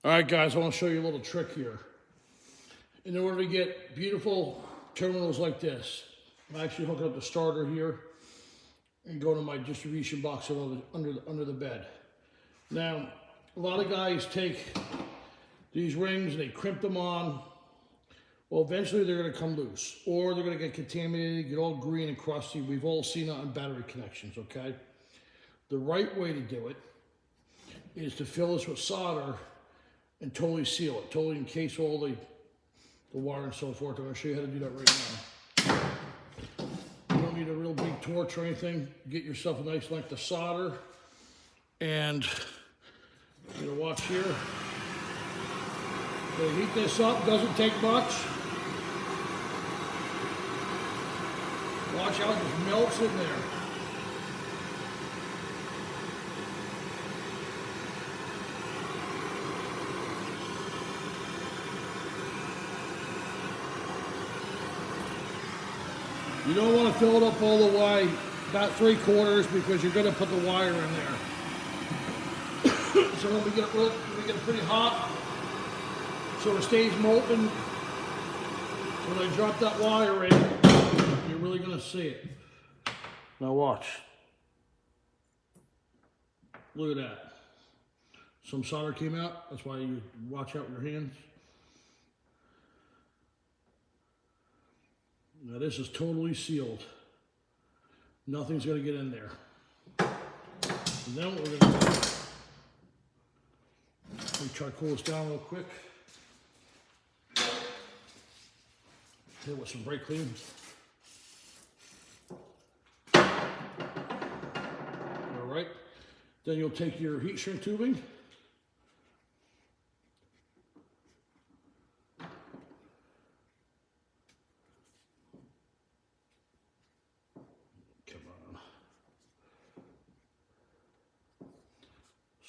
All right, guys, I want to show you a little trick here. In order to get beautiful terminals like this, I'm actually hooking up the starter here and go to my distribution box under the bed. Now, a lot of guys take these rings and they crimp them on. Well, eventually they're going to come loose, or they're going to get contaminated, get all green and crusty. We've all seen it on battery connections, okay? The right way to do it is to fill this with solder and totally seal it, totally encase all the wire and so forth. I'm going to show you how to do that right now. You don't need a real big torch or anything. Get yourself a nice length of solder, and you're going to watch here. So heat this up, doesn't take much. Watch how it just melts in there. You don't want to fill it up all the way, about 3/4, because you're going to put the wire in there. So when we get it pretty hot, so it stays molten, when I drop that wire in, you're really going to see it. Now watch. Look at that. Some solder came out. That's why you watch out with your hands. Now this is totally sealed. Nothing's going to get in there. And then what we're going to do, let me try to cool this down real quick. Hit it with some brake clean. All right. Then you'll take your heat shrink tubing.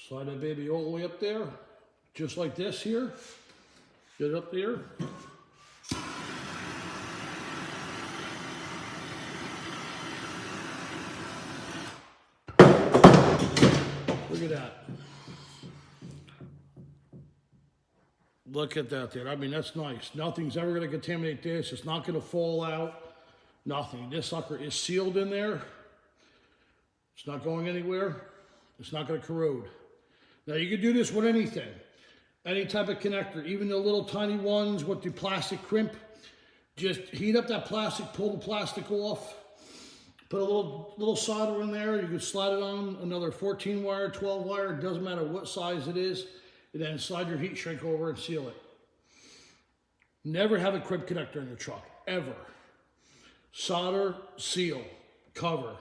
Slide that baby all the way up there, just like this here. Get it up there. Look at that. Look at that there. I mean, that's nice. Nothing's ever going to contaminate this. It's not going to fall out. Nothing. This sucker is sealed in there. It's not going anywhere. It's not going to corrode. Now you can do this with anything, any type of connector, even the little tiny ones with the plastic crimp. Just heat up that plastic, pull the plastic off, put a little solder in there. You can slide it on another 14 wire, 12 wire, it doesn't matter what size it is, and then slide your heat shrink over and seal it. Never have a crimp connector in your truck, ever. Solder, seal, cover,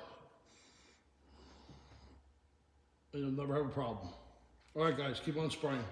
and you'll never have a problem. All right, guys, keep on spraying.